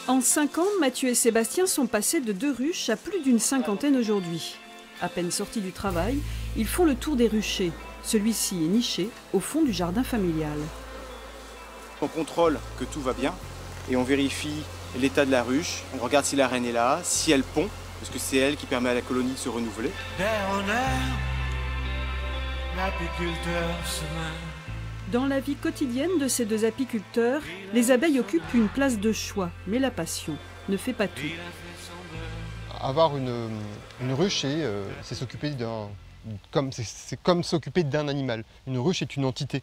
En 5 ans, Mathieu et Sébastien sont passés de 2 ruches à plus d'une cinquantaine aujourd'hui. À peine sortis du travail, ils font le tour des ruchers. Celui-ci est niché au fond du jardin familial. On contrôle que tout va bien et on vérifie l'état de la ruche. On regarde si la reine est là, si elle pond, parce que c'est elle qui permet à la colonie de se renouveler. Dans la vie quotidienne de ces 2 apiculteurs, les abeilles occupent une place de choix, mais la passion ne fait pas tout. Avoir une ruche, c'est s'occuper c'est comme s'occuper d'un animal. Une ruche est une entité.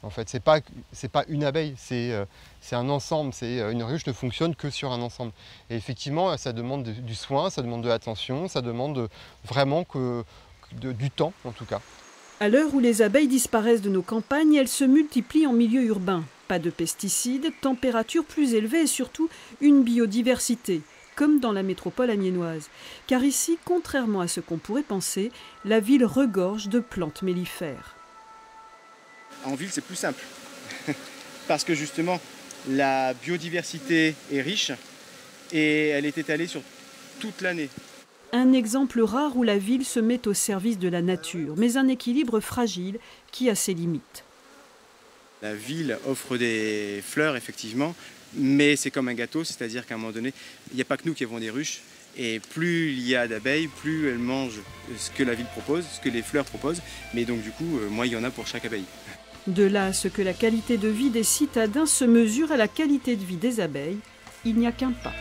En fait, c'est pas une abeille, c'est un ensemble. Une ruche ne fonctionne que sur un ensemble. Et effectivement, ça demande du soin, ça demande de l'attention, ça demande vraiment du temps, en tout cas. À l'heure où les abeilles disparaissent de nos campagnes, elles se multiplient en milieu urbain. Pas de pesticides, températures plus élevées et surtout une biodiversité, comme dans la métropole amiénoise. Car ici, contrairement à ce qu'on pourrait penser, la ville regorge de plantes mellifères. En ville, c'est plus simple, parce que justement, la biodiversité est riche et elle est étalée sur toute l'année. Un exemple rare où la ville se met au service de la nature, mais un équilibre fragile qui a ses limites. La ville offre des fleurs, effectivement, mais c'est comme un gâteau, c'est-à-dire qu'à un moment donné, il n'y a pas que nous qui avons des ruches, et plus il y a d'abeilles, plus elles mangent ce que la ville propose, ce que les fleurs proposent, mais donc du coup, moins il y en a pour chaque abeille. De là à ce que la qualité de vie des citadins se mesure à la qualité de vie des abeilles, il n'y a qu'un pas.